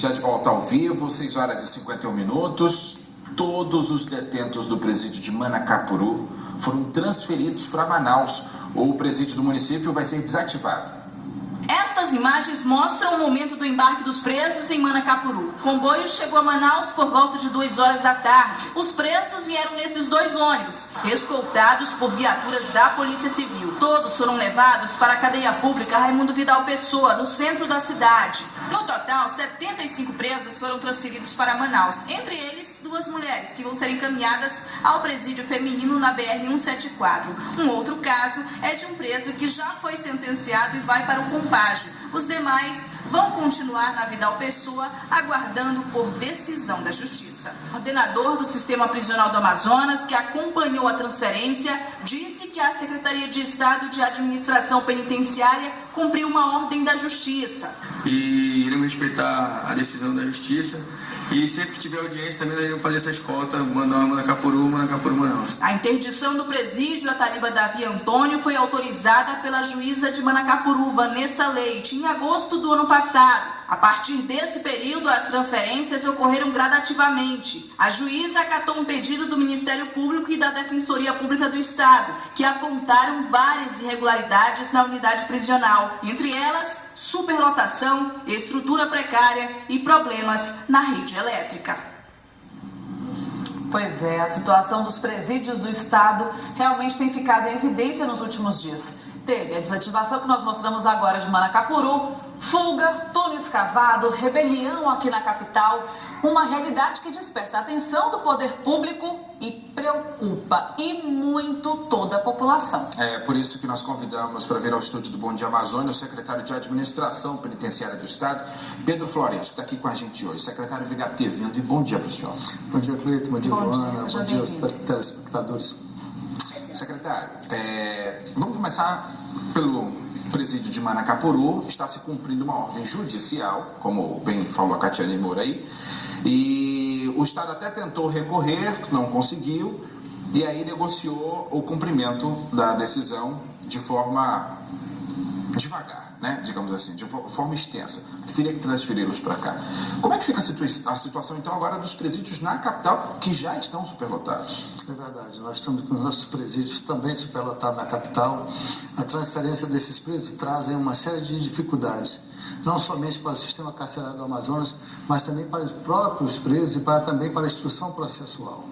Já de volta ao vivo, 6 horas e 51 minutos. Todos os detentos do presídio de Manacapuru foram transferidos para Manaus. O presídio do município vai ser desativado. Estas imagens mostram o momento do embarque dos presos em Manacapuru. O comboio chegou a Manaus por volta de 2 horas da tarde. Os presos vieram nesses 2 ônibus, escoltados por viaturas da Polícia Civil. Todos foram levados para a cadeia pública Raimundo Vidal Pessoa, no centro da cidade. No total, 75 presos foram transferidos para Manaus, entre eles 2 mulheres que vão ser encaminhadas ao presídio feminino na BR-174. Um outro caso é de um preso que já foi sentenciado e vai para o Compagem. Os demais vão continuar na Vidal Pessoa, aguardando por decisão da Justiça. O coordenador do Sistema Prisional do Amazonas, que acompanhou a transferência, disse que a Secretaria de Estado de Administração Penitenciária cumpriu uma ordem da Justiça. E iremos respeitar a decisão da Justiça. E sempre que tiver audiência, também nós iremos fazer essa escolta, mandar Manacapuru, Manaus. A interdição do presídio a Taliba Davi Antônio foi autorizada pela juíza de Manacapuru, Vanessa Leite, em agosto do ano passado. A partir desse período, as transferências ocorreram gradativamente. A juíza acatou um pedido do Ministério Público e da Defensoria Pública do Estado, que apontaram várias irregularidades na unidade prisional, entre elas superlotação, estrutura precária e problemas na rede elétrica. Pois é, a situação dos presídios do Estado realmente tem ficado em evidência nos últimos dias. Teve a desativação que nós mostramos agora de Manacapuru, fuga, túnel escavado, rebelião aqui na capital, uma realidade que desperta a atenção do poder público e preocupa e muito toda a população. É por isso que nós convidamos para vir ao estúdio do Bom Dia Amazônia o secretário de Administração Penitenciária do Estado, Pedro Florencio, que está aqui com a gente hoje. Secretário, obrigado por ter vindo e bom dia para o senhor. Bom dia, Cleiton. Bom dia, Luana. Bom dia aos telespectadores. Secretário, vamos começar pelo presídio de Manacapuru. Está se cumprindo uma ordem judicial, como bem falou a Catiane Moura aí, e o Estado até tentou recorrer, não conseguiu, e aí negociou o cumprimento da decisão de forma devagar, né? Digamos assim, de forma extensa, que teria que transferi-los para cá. Como é que fica a situação, então, agora dos presídios na capital, que já estão superlotados? É verdade, nós estamos com os nossos presídios também superlotados na capital. A transferência desses presídios trazem uma série de dificuldades, não somente para o sistema carcerário do Amazonas, mas também para os próprios presos e também para a instrução processual.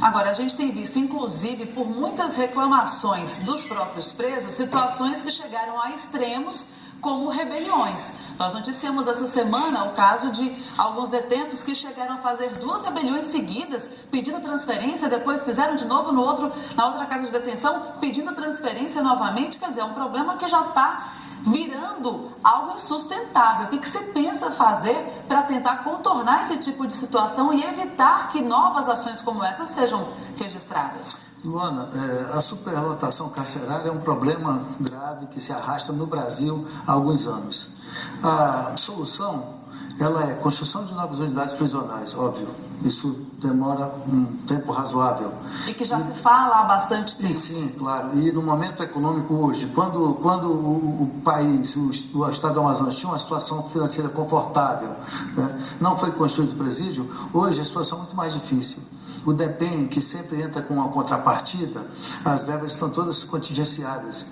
Agora, a gente tem visto, inclusive, por muitas reclamações dos próprios presos, situações que chegaram a extremos, como rebeliões. Nós noticiamos essa semana o caso de alguns detentos que chegaram a fazer 2 rebeliões seguidas, pedindo transferência, depois fizeram de novo na outra casa de detenção, pedindo transferência novamente. Quer dizer, é um problema que já está virando algo insustentável. O que se pensa fazer para tentar contornar esse tipo de situação e evitar que novas ações como essas sejam registradas? Luana, a superlotação carcerária é um problema grave que se arrasta no Brasil há alguns anos. A solução, ela é construção de novas unidades prisionais, óbvio. Isso demora um tempo razoável. E que já se fala há bastante tempo. Sim, claro. E no momento econômico hoje, quando o país, o Estado do Amazonas tinha uma situação financeira confortável, né, não foi construído presídio, hoje a situação é muito mais difícil. O DEPEN, que sempre entra com uma contrapartida, as verbas estão todas contingenciadas.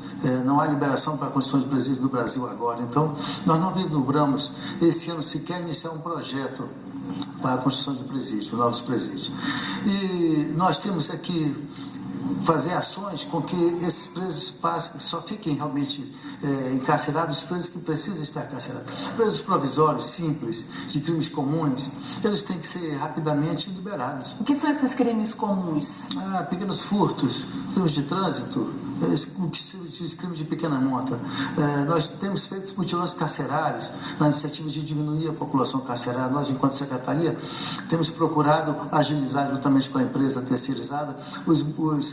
Não há liberação para a construção de presídio no Brasil agora. Então, nós não vislumbramos esse ano sequer iniciar um projeto para a construção de presídios, novos presídios. E nós temos aqui fazer ações com que esses presos só fiquem realmente encarcerados, os presos que precisam estar encarcerados. Presos provisórios, simples, de crimes comuns, eles têm que ser rapidamente liberados. O que são esses crimes comuns? Pequenos furtos, crimes de trânsito, os crimes de pequena monta. Nós temos feito mutirões carcerários na iniciativa de diminuir a população carcerária. Nós, enquanto secretaria, temos procurado agilizar, juntamente com a empresa terceirizada,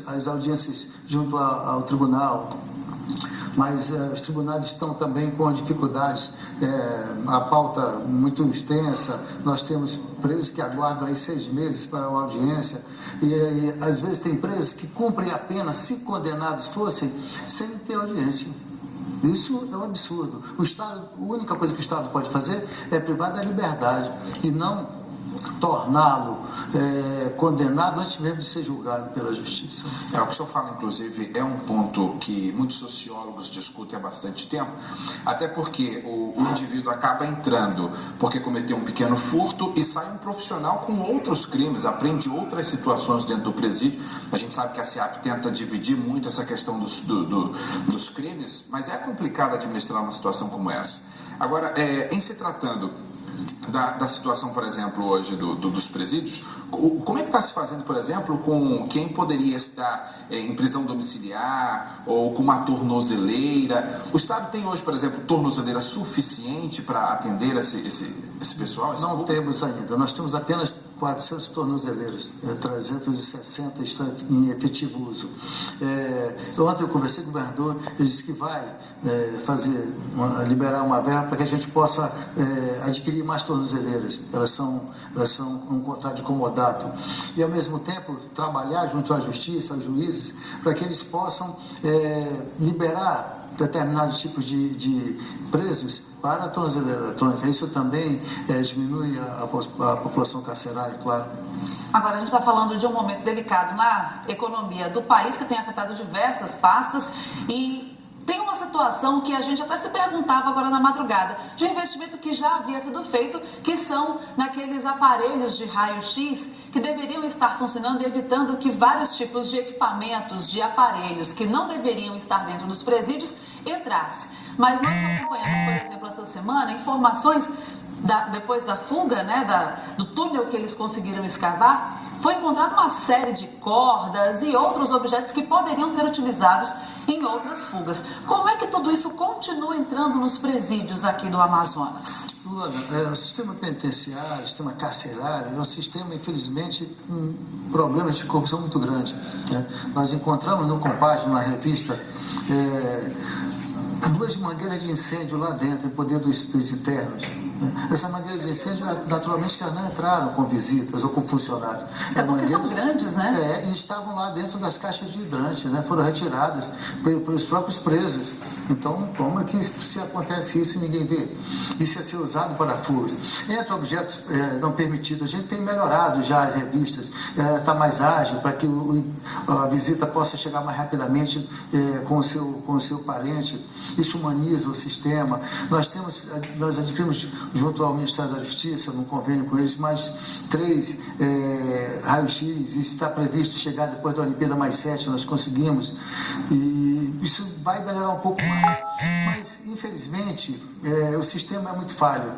as audiências junto ao tribunal. Mas os tribunais estão também com dificuldades, a pauta muito extensa. Nós temos presos que aguardam aí 6 meses para uma audiência e às vezes tem presos que cumprem a pena, se condenados fossem, sem ter audiência. Isso é um absurdo. O Estado, a única coisa que o Estado pode fazer é privar da liberdade e não torná-lo condenado antes mesmo de ser julgado pela justiça. O que o senhor fala, inclusive, é um ponto que muitos sociólogos discutem há bastante tempo, até porque o indivíduo acaba entrando porque cometeu um pequeno furto e sai um profissional com outros crimes, aprende outras situações dentro do presídio. A gente sabe que a SEAP tenta dividir muito essa questão dos crimes, mas é complicado administrar uma situação como essa. Agora, em se tratando da situação, por exemplo, hoje dos presídios, como é que está se fazendo, por exemplo, com quem poderia estar em prisão domiciliar ou com uma tornozeleira? O Estado tem hoje, por exemplo, tornozeleira suficiente para atender esse pessoal? Não temos ainda. Nós temos apenas 400 tornozeleiras, 360 estão em efetivo uso. Ontem eu conversei com o governador, ele disse que vai liberar uma verba para que a gente possa adquirir mais tornozeleiras. Elas são um contrato de comodato. E, ao mesmo tempo, trabalhar junto à justiça, aos juízes, para que eles possam liberar determinados tipos de presos para a tornozeleira eletrônica. Isso também diminui a população carcerária, claro. Agora, a gente está falando de um momento delicado na economia do país, que tem afetado diversas pastas, e tem uma situação que a gente até se perguntava agora na madrugada, de um investimento que já havia sido feito, que são naqueles aparelhos de raio-x que deveriam estar funcionando, evitando que vários tipos de equipamentos, de aparelhos que não deveriam estar dentro dos presídios entrassem. Mas nós acompanhamos, por exemplo, essa semana, informações depois da fuga, do túnel que eles conseguiram escavar, foi encontrada uma série de cordas e outros objetos que poderiam ser utilizados em outras fugas. Como é que tudo isso continua entrando nos presídios aqui do Amazonas? Luana, o sistema penitenciário, o sistema carcerário, é um sistema, infelizmente, com problemas de corrupção muito grande. Nós encontramos no Compagem, na revista, 2 mangueiras de incêndio lá dentro, em poder dos internos. Essa mangueira de incêndio, naturalmente, que elas não entraram com visitas ou com funcionários. É porque são grandes, né? E estavam lá dentro das caixas de hidrante, foram retiradas pelos próprios presos. Então, como é que se acontece isso e ninguém vê? Isso é ser usado para fugas. Entre objetos não permitidos, a gente tem melhorado já as revistas, está mais ágil para que a visita possa chegar mais rapidamente com o seu parente. Isso humaniza o sistema. Nós adquirimos, junto ao Ministério da Justiça, num convênio com eles, mais 3 raio-x. Isso está previsto chegar depois da Olimpíada, mais 7, nós conseguimos. E isso vai melhorar um pouco mais. Mas, infelizmente, o sistema é muito falho.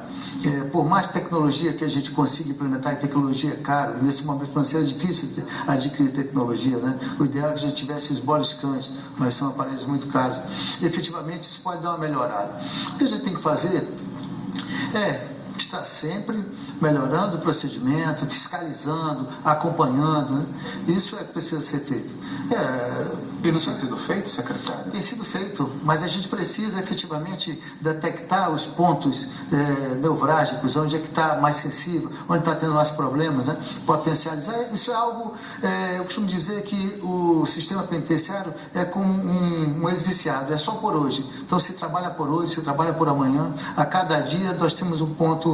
Por mais tecnologia que a gente consiga implementar, e tecnologia é caro, e nesse momento financeiro é difícil adquirir tecnologia, O ideal é que a gente tivesse os body scans, mas são aparelhos muito caros. Efetivamente, isso pode dar uma melhorada. O que a gente tem que fazer está sempre melhorando o procedimento, fiscalizando, acompanhando. Isso é que precisa ser feito. E não tem sido feito, secretário? Tem sido feito, mas a gente precisa efetivamente detectar os pontos nevrálgicos, onde é que está mais sensível, onde está tendo mais problemas, potencializar. Isso é algo, eu costumo dizer que o sistema penitenciário é como um ex-viciado, é só por hoje. Então se trabalha por hoje, se trabalha por amanhã, a cada dia nós temos um ponto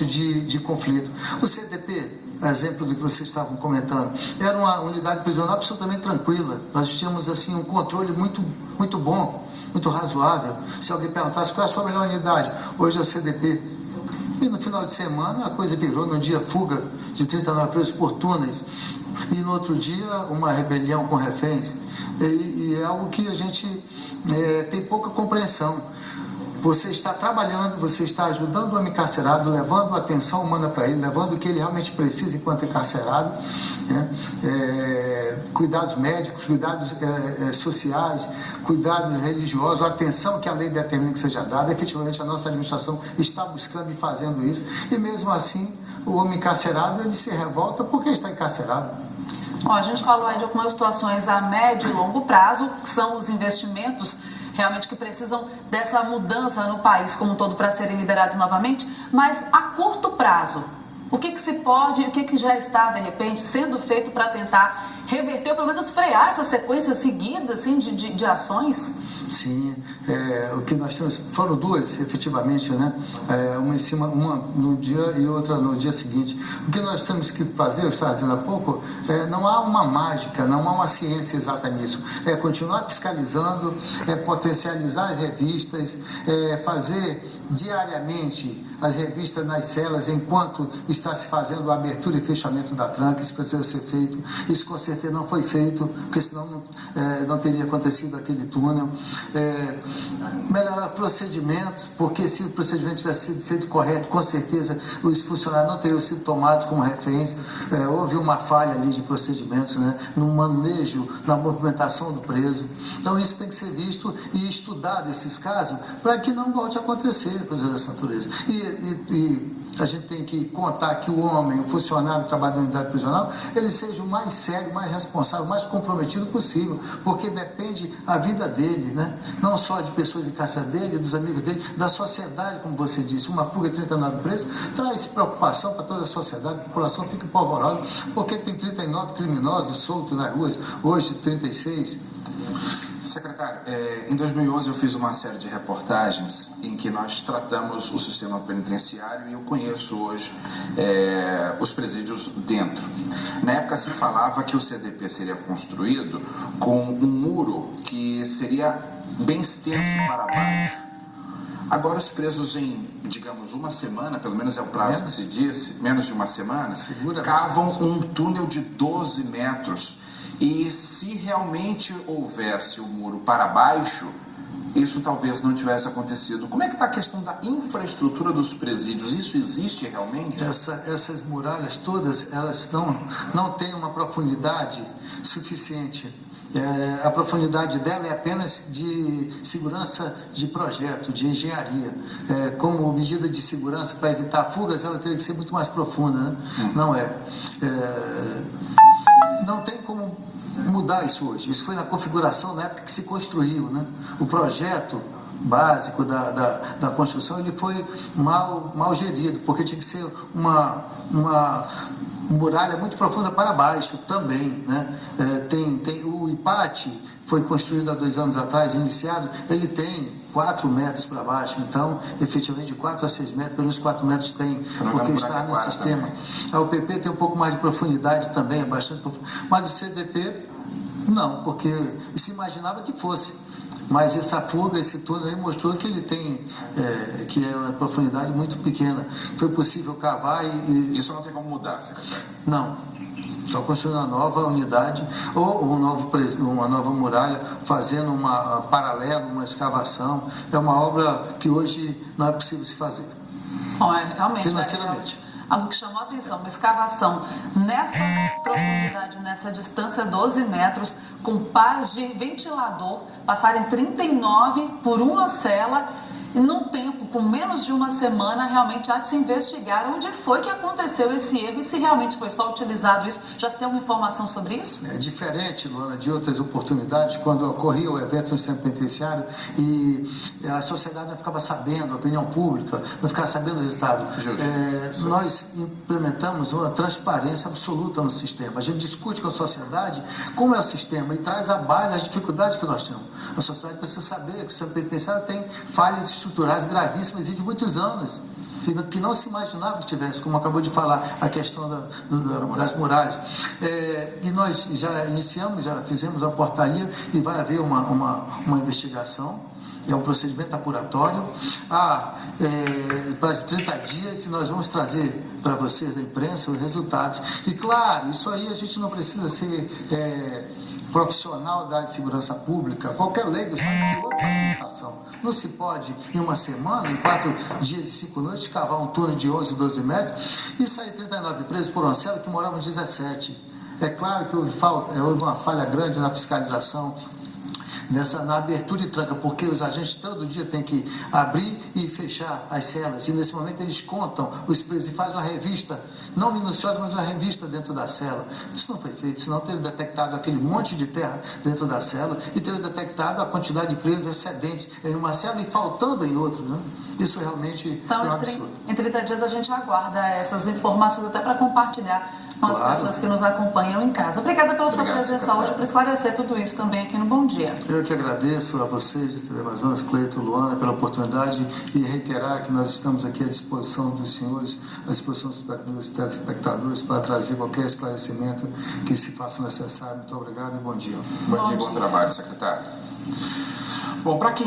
de conflito. O CDP, exemplo do que vocês estavam comentando, era uma unidade prisional absolutamente tranquila. Nós tínhamos assim um controle muito, muito bom, muito razoável. Se alguém perguntasse qual é a sua melhor unidade, hoje é o CDP. E no final de semana a coisa virou, num dia fuga de 39 presos por túneis e no outro dia uma rebelião com reféns. E é algo que a gente tem pouca compreensão. Você está trabalhando, você está ajudando o homem encarcerado, levando atenção humana para ele, levando o que ele realmente precisa enquanto encarcerado, cuidados médicos, cuidados sociais, cuidados religiosos, a atenção que a lei determina que seja dada. Efetivamente, a nossa administração está buscando e fazendo isso, e mesmo assim, o homem encarcerado, ele se revolta porque está encarcerado. A gente falou aí de algumas situações a médio e longo prazo, que são os investimentos realmente que precisam dessa mudança no país como um todo para serem liberados novamente, mas a curto prazo, o que se pode, o que já está, de repente, sendo feito para tentar reverter, ou pelo menos frear essa sequência seguida assim, de ações? Sim, o que nós temos, foram duas, efetivamente, né? Uma em cima, uma no dia e outra no dia seguinte. O que nós temos que fazer, eu estava dizendo há pouco, não há uma mágica, não há uma ciência exata nisso. É continuar fiscalizando, potencializar as revistas, fazer diariamente as revistas nas celas enquanto está se fazendo a abertura e fechamento da tranca. Isso precisa ser feito. Isso com certeza não foi feito, porque senão não teria acontecido aquele túnel. Melhorar procedimentos, porque se o procedimento tivesse sido feito correto, com certeza os funcionários não teriam sido tomados como reféns. Houve uma falha ali de procedimentos, né, no manejo, na movimentação do preso. Então isso tem que ser visto e estudado, esses casos, para que não volte a acontecer coisas dessa natureza. E a gente tem que contar que o homem, o funcionário, o trabalhador da unidade prisional, ele seja o mais sério, mais responsável, mais comprometido possível, porque depende a vida dele, né? Não só de pessoas em casa dele, dos amigos dele, da sociedade, como você disse. Uma fuga de 39 presos traz preocupação para toda a sociedade, a população fica polvorosa, porque tem 39 criminosos soltos nas ruas, hoje 36. Secretário, em 2011 eu fiz uma série de reportagens em que nós tratamos o sistema penitenciário e eu conheço hoje os presídios dentro. Na época se falava que o CDP seria construído com um muro que seria bem extenso para baixo. Agora os presos em, digamos, uma semana, pelo menos é o prazo que se disse, menos de uma semana, cavam um túnel de 12 metros. E se realmente houvesse o muro para baixo, isso talvez não tivesse acontecido. Como é que está a questão da infraestrutura dos presídios? Isso existe realmente? Essas muralhas todas, elas não têm uma profundidade suficiente. A profundidade dela é apenas de segurança de projeto, de engenharia. Como medida de segurança para evitar fugas, ela teria que ser muito mais profunda, né? Não é. Não tem como mudar isso hoje. Isso foi na configuração, na época que se construiu, né? O projeto básico da construção, ele foi mal gerido, porque tinha que ser uma muralha muito profunda para baixo também, né? O IPAT foi construído há 2 anos atrás, iniciado, ele tem 4 metros para baixo, então, efetivamente, de 4 a 6 metros, pelo menos 4 metros tem, porque está no sistema. A UPP tem um pouco mais de profundidade também, é bastante profundo, mas o CDP, não, porque se imaginava que fosse. Mas essa fuga, esse túnel aí mostrou que ele tem, que é uma profundidade muito pequena. Foi possível cavar e... Isso não tem como mudar, secretário? Não. Só construindo uma nova unidade ou uma nova muralha, fazendo uma paralela, uma escavação. É uma obra que hoje não é possível se fazer. Bom, realmente, financeiramente. Algo que chamou a atenção, uma escavação nessa profundidade, nessa distância, 12 metros, com pás de ventilador, passarem 39 por uma cela, e num tempo, com menos de uma semana, realmente há de se investigar onde foi que aconteceu esse erro e se realmente foi só utilizado isso. Já se tem alguma informação sobre isso? É diferente, Luana, de outras oportunidades, quando ocorria o evento no sistema penitenciário e a sociedade não ficava sabendo, a opinião pública não ficava sabendo do resultado. Nós implementamos uma transparência absoluta no sistema. A gente discute com a sociedade como é o sistema e traz à baila as dificuldades que nós temos. A sociedade precisa saber que o sistema penitenciário tem falhas estruturais gravíssimas e de muitos anos, que não se imaginava que tivesse, como acabou de falar, a questão das muralhas. E nós já iniciamos, já fizemos a portaria e vai haver uma investigação, é um procedimento apuratório. Para 30 dias, e nós vamos trazer para vocês da imprensa os resultados. E claro, isso aí a gente não precisa ser profissional da área de segurança pública, qualquer leigo sabe que houve facilitação. Não se pode, em uma semana, em 4 dias e 5 noites, cavar um túnel de 11, 12 metros e sair 39 presos por uma cela que moravam 17. É claro que houve uma falha grande na fiscalização, na abertura e tranca, porque os agentes todo dia têm que abrir e fechar as celas, e nesse momento eles contam os presos e fazem uma revista, não minuciosa, mas uma revista dentro da cela. Isso não foi feito, senão teria detectado aquele monte de terra dentro da cela e teria detectado a quantidade de presos excedentes em uma cela e faltando em outra, né? Isso realmente então, é um absurdo. Em 30 dias a gente aguarda essas informações até para compartilhar com as pessoas que nos acompanham em casa. Obrigada pela sua presença hoje para esclarecer tudo isso também aqui no Bom Dia. Eu que agradeço a vocês de TV Amazonas, Cleito, Luana, pela oportunidade e reiterar que nós estamos aqui à disposição dos senhores, à disposição dos telespectadores para trazer qualquer esclarecimento que se faça necessário. Muito obrigado e bom dia. Bom dia, bom trabalho, secretário. Bom, para quem